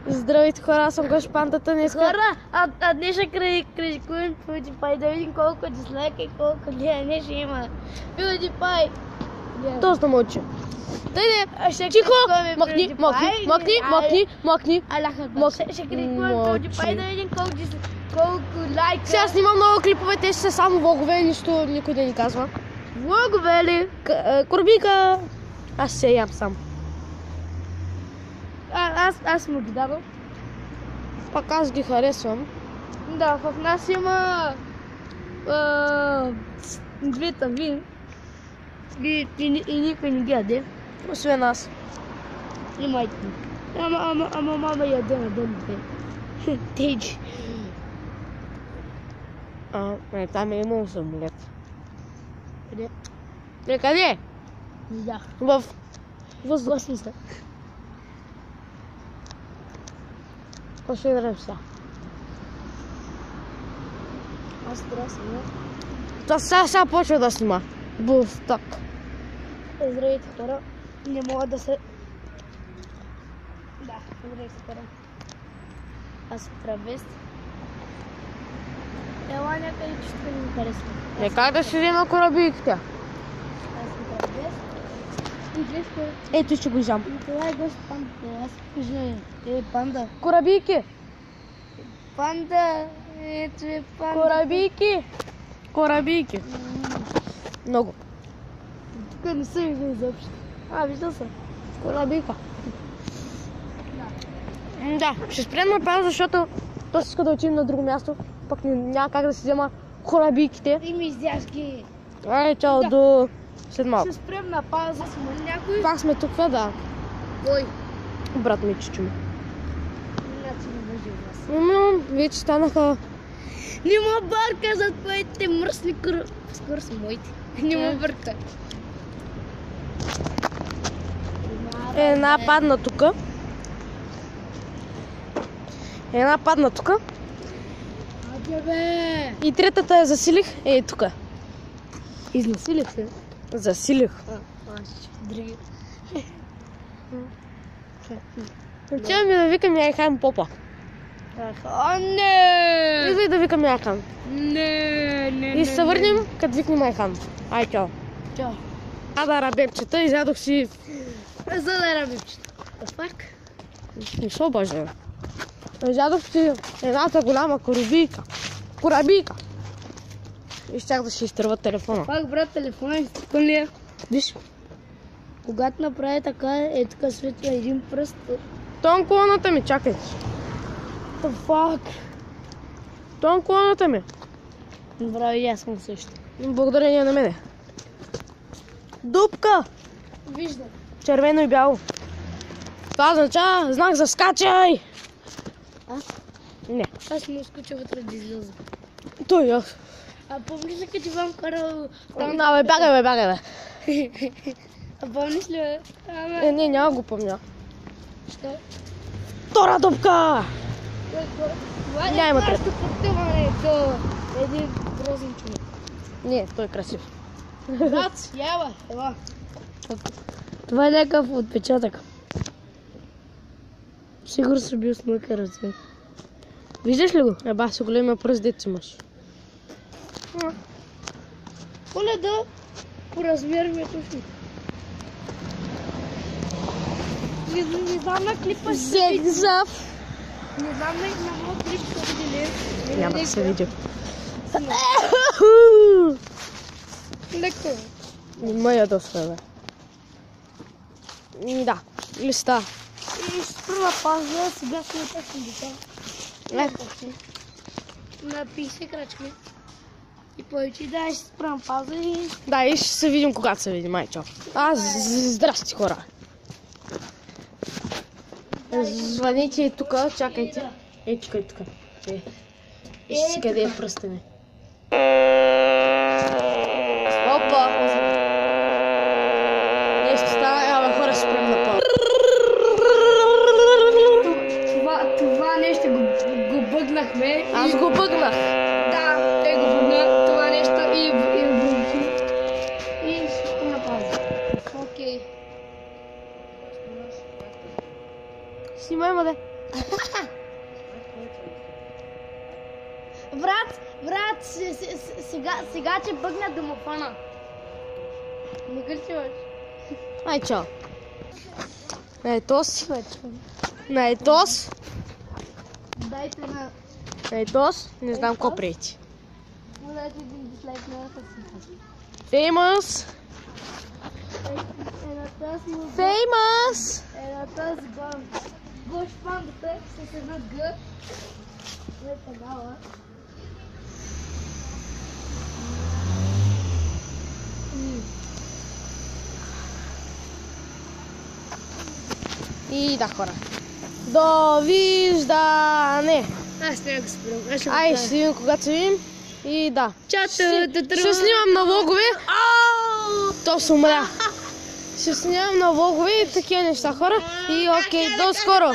Здравейте хора, аз съм Гош Пандата. Хора, а днес ще критикуем PewDiePie, да видим колко дизлайка и колко гледане ще има. PewDiePie! Доста мълчи. Тихо! Махни! Ще критикуем PewDiePie, да видим колко лайка. Сега снимам много клипове, те ще са само влогове, нищо никой да ни казва. Влогове ли? Корбика! Аз се ям сам. Аз му ги давам. Пак аз ги харесвам. Да, в нас има две тави и никой не ги яде. Освен аз. И майка ми. Ама мама яде на дъните. Тейджи. Там е имало самолет. Къде? Къде? Не видях. В Въздушница. Какво ще играем сега? Аз трябва да снимам. Сега почва да снима. Булстак. Здравейте хора. Не мога да се... Да, здравейте хора. Аз съм Травест. Ела някъде, че ще ми харесва. Как да си взема корабийките? Аз съм Травест. И гледаш кой? Ето ще го изям. И това е Гост Панда. Аз кажа, панда. Корабийки! Панда! Ето е панда. Корабийки! Корабийки. Много. Тук не съм виждал изобщо. Виждал съм. Корабийка. Да, ще спрем на пауза, защото той иска да отидем на друго място. Пък няма как да си взема корабийките. И ми издяшки. Чао, до след малко. Ще спрем на пауза, сме ли някой? Пак сме тук, да. Кой? Брат ми, чичо ми. Значи не въжи от нас. Вече станаха... Не ма бърка за твоите мръсни Скоро са моите. Не ма бърка. Една падна тука. Една падна тука. Аде бе! И третата я засилих. Тука. Изнасилих се. Засилих. Други. Отивам ми да викам Яйхан Попа. Не! Идвай да викам Яйхан. Не. И ще се върнем, като викнем Яйхан. Ай, чао. Чао. Да, рабепчета, изядох си... За да рабипчета. Пак? Нищо боже. Изядох си едната голяма корабийка. Корабийка! И щях да си изтърва телефона. Пак брат, телефона е стъпън ли е? Виж. Когато направи така, така светва един пръст. Тон колоната ми, чакай. The fuck? Тон колоната ми. Браво, и аз съм също. Благодарение на мене. Дупка! Виждам. Червено и бяло. Това означава знак за скачай! Аз? Не. Аз му скуча вътре да изляза. Той и аз. Помниш ли като вам карал... Бягай бе. Помниш ли бе? Не, няма го помня. Що? Втора дупка! Това Няма е просто потъването. Един грозен човек. Не, той е красив. Брат, ява, ела. Това е някакъв отпечатък. Сигурно съм бил с моите ръце. Виждаш ли го? Си големия пръст, дет си имаш. Моля да по размер ми е точно. Не знам на клипа ще види. Зев. Не знам на моят клип ще види ли. Няма да се види. Леко. Не ме ядосва, бе. Да, листа. И ще спра на пауза, сега сме точно деца. На 50 крачки. И повече да, ще спра на пауза и... Да, и ще се видим, когато се видим. Ай, чао. Здрасти, хора. Звъните тук, чакайте. Чакай тук. Вижте къде е пръста ми. Опа! Нещо става, хора, спрем на пауза. Това нещо го бъгнахме. Аз го бъгнах. Да, той го бъгна това нещо и върхи. И ще на пауза. Окей. Снимай, маде. Брат, сега че бъгна домофона. Не гърчуваш. Ай, чао. Наетос. Наетос. Дайте на... Наетос. Не знам какво пречи. Му дайте един дизлайк на съсипа. Famous. Famous. Едната с Гош пандата с една Г. Не педала. И да, хора. Довиждане! Аз трябва да го спрям. Ай, ще видим когато се видим. И да. Чао! Ще снимам на влогове. То се умря. Ще снимам на влогове и такива неща, хора. И окей, до скоро!